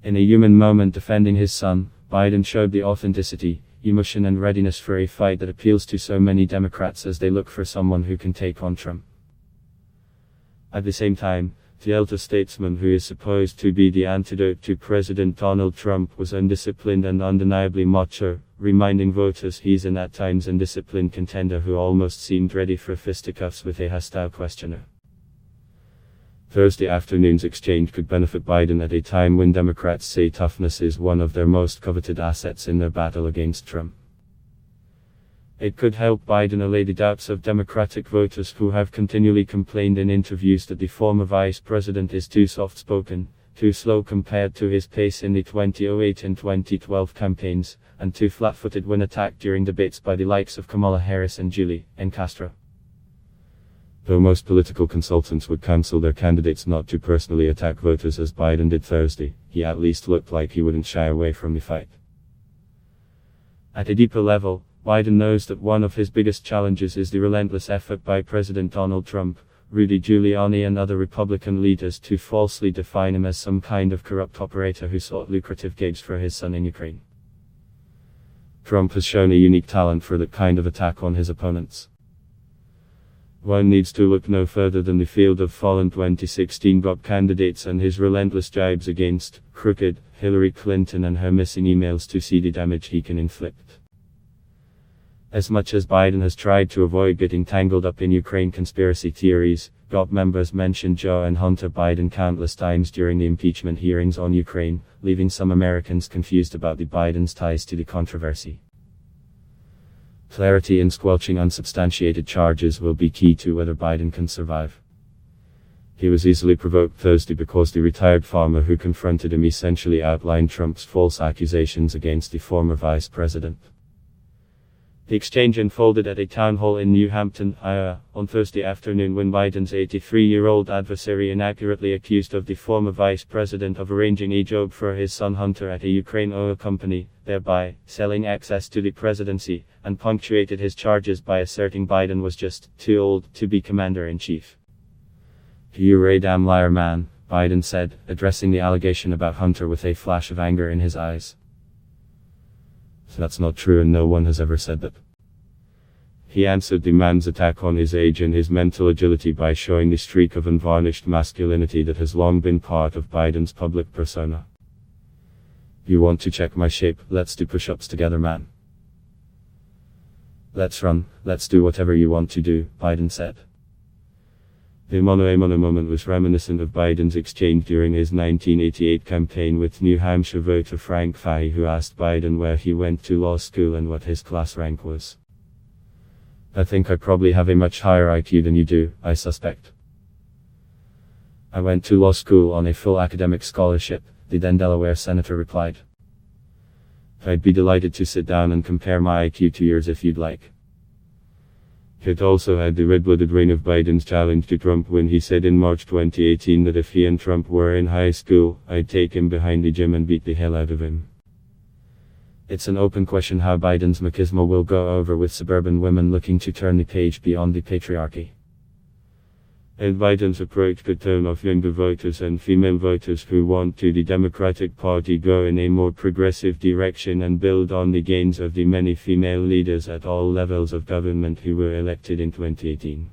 In a human moment defending his son, Biden showed the authenticity, emotion and readiness for a fight that appeals to so many Democrats as they look for someone who can take on Trump. At the same time, the elder statesman who is supposed to be the antidote to President Donald Trump was undisciplined and undeniably macho, reminding voters he's an at times undisciplined contender who almost seemed ready for fisticuffs with a hostile questioner. Thursday afternoon's exchange could benefit Biden at a time when Democrats say toughness is one of their most coveted assets in their battle against Trump. It could help Biden allay the doubts of Democratic voters who have continually complained in interviews that the former vice president is too soft-spoken, too slow compared to his pace in the 2008 and 2012 campaigns, and too flat-footed when attacked during debates by the likes of Kamala Harris and Julie and Castro. Though most political consultants would counsel their candidates not to personally attack voters as Biden did Thursday, he at least looked like he wouldn't shy away from the fight. At a deeper level, Biden knows that one of his biggest challenges is the relentless effort by President Donald Trump, Rudy Giuliani and other Republican leaders to falsely define him as some kind of corrupt operator who sought lucrative gigs for his son in Ukraine. Trump has shown a unique talent for that kind of attack on his opponents. One needs to look no further than the field of fallen 2016 GOP candidates and his relentless jibes against crooked Hillary Clinton and her missing emails to see the damage he can inflict. As much as Biden has tried to avoid getting tangled up in Ukraine conspiracy theories, GOP members mentioned Joe and Hunter Biden countless times during the impeachment hearings on Ukraine, leaving some Americans confused about the Biden's ties to the controversy. Clarity in squelching unsubstantiated charges will be key to whether Biden can survive. He was easily provoked Thursday because the retired farmer who confronted him essentially outlined Trump's false accusations against the former vice president. The exchange unfolded at a town hall in New Hampton, Iowa, on Thursday afternoon when Biden's 83-year-old adversary inaccurately accused of the former vice president of arranging a job for his son Hunter at a Ukraine oil company, thereby selling access to the presidency, and punctuated his charges by asserting Biden was just too old to be commander-in-chief. "You're a damn liar, man," Biden said, addressing the allegation about Hunter with a flash of anger in his eyes. "That's not true and no one has ever said that." He answered the man's attack on his age and his mental agility by showing the streak of unvarnished masculinity that has long been part of Biden's public persona. "You want to check my shape? Let's do push-ups together, man. Let's run, let's do whatever you want to do," Biden said. The mano a mano moment was reminiscent of Biden's exchange during his 1988 campaign with New Hampshire voter Frank Fahey, who asked Biden where he went to law school and what his class rank was. "I think I probably have a much higher IQ than you do, I suspect. I went to law school on a full academic scholarship," the then Delaware senator replied. "I'd be delighted to sit down and compare my IQ to yours if you'd like." It also had the red-blooded reign of Biden's challenge to Trump when he said in March 2018 that if he and Trump were in high school, I'd take him behind the gym and beat the hell out of him. It's an open question how Biden's machismo will go over with suburban women looking to turn the page beyond the patriarchy. And Biden's approach could turn off younger voters and female voters who want to the Democratic Party go in a more progressive direction and build on the gains of the many female leaders at all levels of government who were elected in 2018.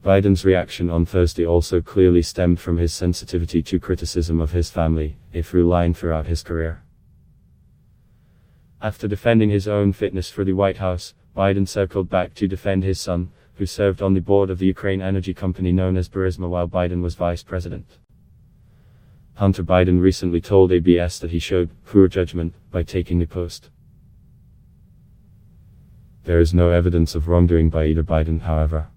Biden's reaction on Thursday also clearly stemmed from his sensitivity to criticism of his family, a through line throughout his career. After defending his own fitness for the White House, Biden circled back to defend his son, who served on the board of the Ukraine energy company known as Burisma while Biden was vice president. Hunter Biden recently told ABS that he showed poor judgment by taking the post. There is no evidence of wrongdoing by either Biden, however.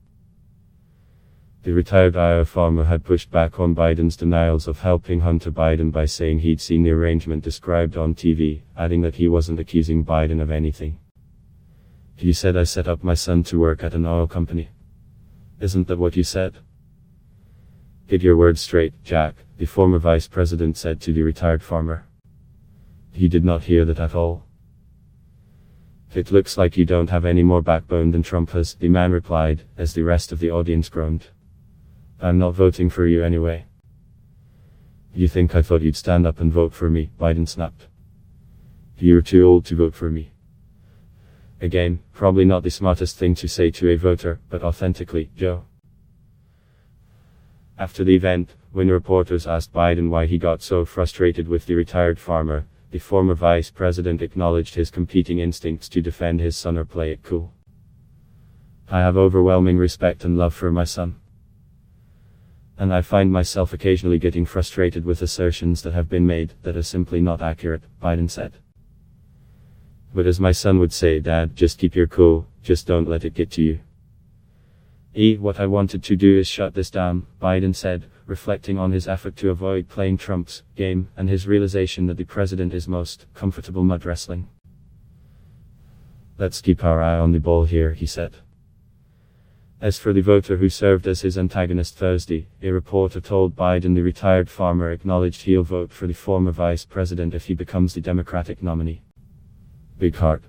The retired Iowa farmer had pushed back on Biden's denials of helping Hunter Biden by saying he'd seen the arrangement described on TV, adding that he wasn't accusing Biden of anything. "You said I set up my son to work at an oil company. Isn't that what you said?" "Get your words straight, Jack," the former vice president said to the retired farmer. "He did not hear that at all." "It looks like you don't have any more backbone than Trump has," the man replied, as the rest of the audience groaned. "I'm not voting for you anyway." You think I thought you'd stand up and vote for me, Biden snapped. You're too old to vote for me. Again, probably not the smartest thing to say to a voter, but authentically, Joe. After the event, when reporters asked Biden why he got so frustrated with the retired farmer, the former vice president acknowledged his competing instincts to defend his son or play it cool. I have overwhelming respect and love for my son. And I find myself occasionally getting frustrated with assertions that have been made that are simply not accurate, Biden said. But as my son would say, Dad, just keep your cool, just don't let it get to you. What I wanted to do is shut this down, Biden said, reflecting on his effort to avoid playing Trump's game, and his realization that the president is most comfortable mud wrestling. Let's keep our eye on the ball here, he said. As for the voter who served as his antagonist Thursday, a reporter told Biden the retired farmer acknowledged he'll vote for the former vice president if he becomes the Democratic nominee. Big heart.